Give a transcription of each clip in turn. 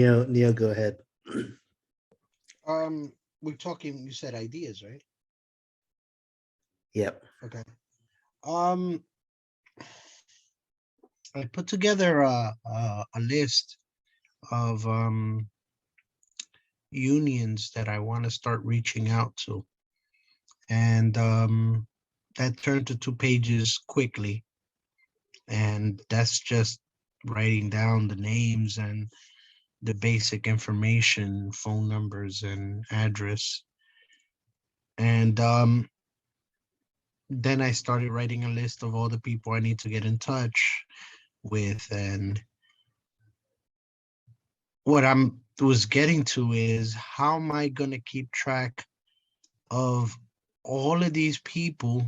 Neo, go ahead. We're talking, you said ideas, right? Yep. Okay. Um, I put together a list of unions that I want to start reaching out to, and that turned to 2 pages quickly, and that's just writing down the names and the basic information, phone numbers and address. And then I started writing a list of all the people I need to get in touch with. And what I'm was getting to is, how am I gonna keep track of all of these people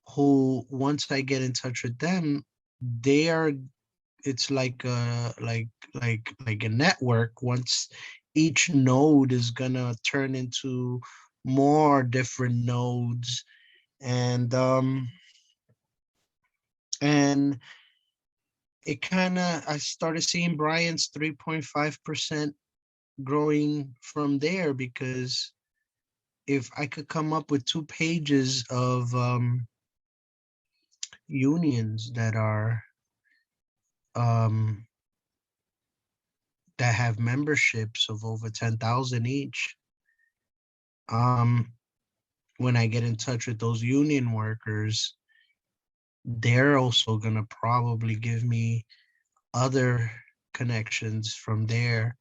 who, once I get in touch with them, they are, it's like like a network. Once each node is gonna turn into more different nodes, and and it kind of, I started seeing Brian's 3.5% growing from there, because if I could come up with 2 pages of unions um that have memberships of over 10,000 each, um when I get in touch with those union workers, they're also gonna probably give me other connections from there,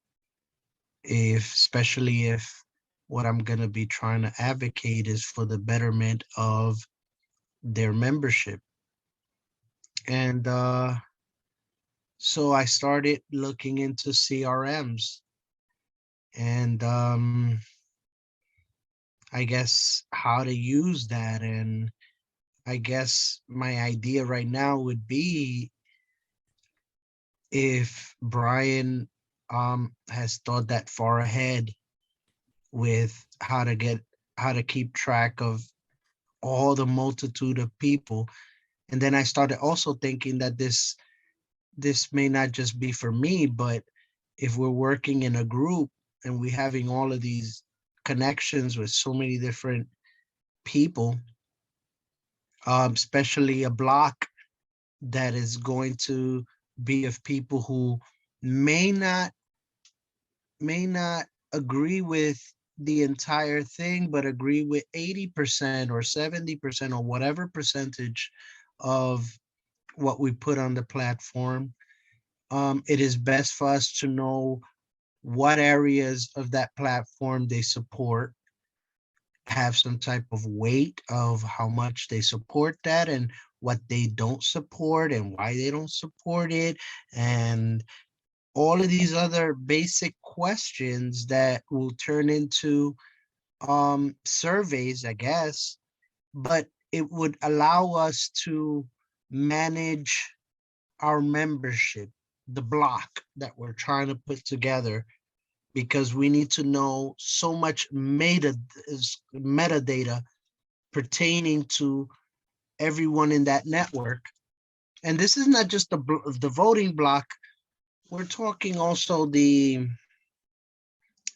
if especially if what I'm gonna be trying to advocate is for the betterment of their membership. And so I started looking into CRMs, and I guess how to use that. And I guess my idea right now would be, if Brian has thought that far ahead with how to keep track of all the multitude of people. And then I started also thinking that this may not just be for me, but if we're working in a group and we having all of these connections with so many different people, especially a block that is going to be of people who may not may not agree with the entire thing, but agree with 80% or 70% or whatever percentage of what we put on the platform. It is best for us to know what areas of that platform they support, have some type of weight of how much they support that, and what they don't support and why they don't support it, and all of these other basic questions that will turn into surveys, I guess. But it would allow us to manage our membership, the block that we're trying to put together, because we need to know so much metadata pertaining to everyone in that network. And this is not just the voting block. We're talking also the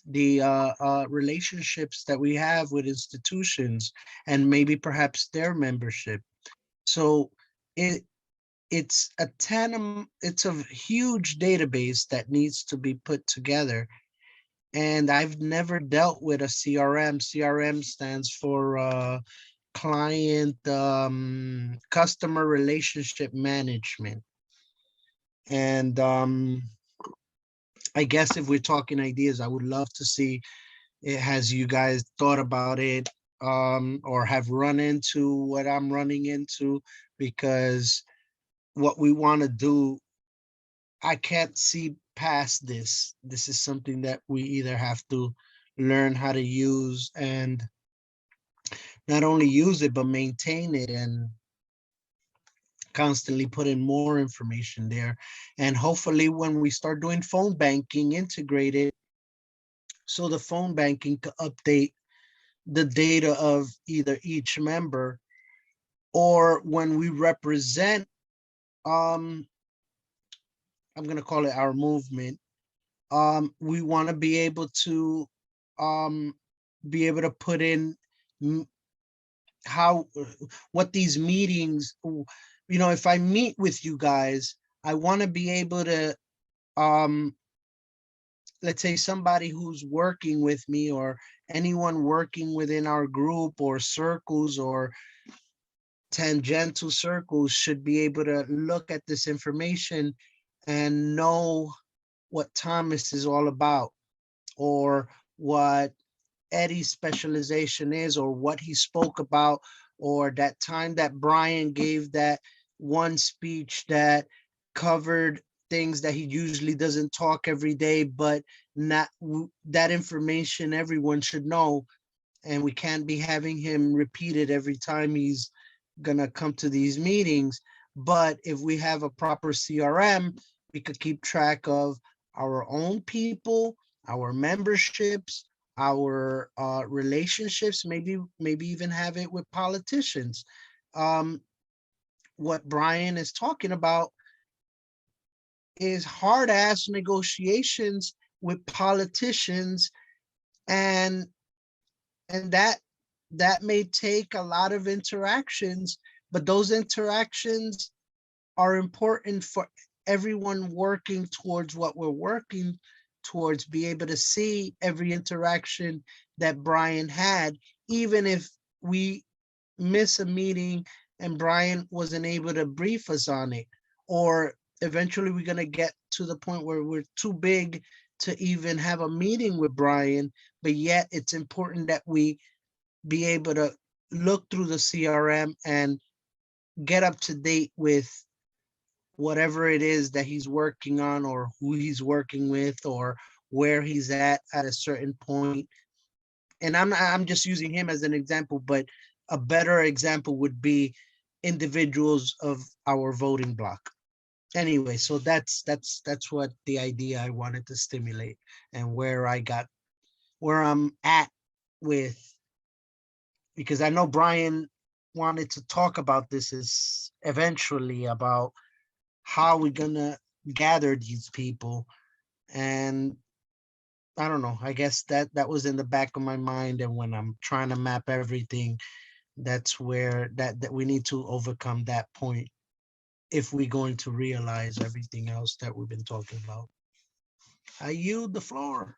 relationships that we have with institutions, and maybe perhaps their membership. So it it's a huge database that needs to be put together. And I've never dealt with a CRM. CRM stands for client customer relationship management. And I guess if we're talking ideas, I would love to see it. Has you guys thought about it, or have run into what I'm running into? Because what we want to do, I can't see past this. This is something that we either have to learn how to use, and not only use it, but maintain it, and constantly put in more information there. And hopefully when we start doing phone banking, integrated, so the phone banking to update the data of either each member, or when we represent, um I'm going to call it our movement, We want to um, be able to put in m- how what these meetings, if I meet with you guys, I want to be able to, um, let's say somebody who's working with me, or anyone working within our group or circles or tangential circles, should be able to look at this information and know what Thomas is all about, or what Eddie's specialization is, or what he spoke about, or that time that Brian gave that one speech that covered things that he usually doesn't talk every day, but not that information everyone should know. And we can't be having him repeat it every time he's gonna come to these meetings. But if we have a proper CRM, we could keep track of our own people, our memberships, our relationships, maybe even have it with politicians. Um, what Brian is talking about is hard ass negotiations with politicians, and that may take a lot of interactions, but those interactions are important for everyone working towards what we're working towards, be able to see every interaction that Brian had, even if we miss a meeting and Brian wasn't able to brief us on it. Or eventually we're going to get to the point where we're too big to even have a meeting with Brian, but yet it's important that we be able to look through the CRM and get up to date with whatever it is that he's working on, or who he's working with, or where he's at a certain point. And I'm just using him as an example, but a better example would be individuals of our voting block. Anyway, so that's what the idea I wanted to stimulate, and where I'm at with, because I know Brian wanted to talk about this is eventually about how we're gonna gather these people. And I don't know, I guess that was in the back of my mind, and when I'm trying to map everything, that's where that we need to overcome that point if we're going to realize everything else that we've been talking about. I yield the floor.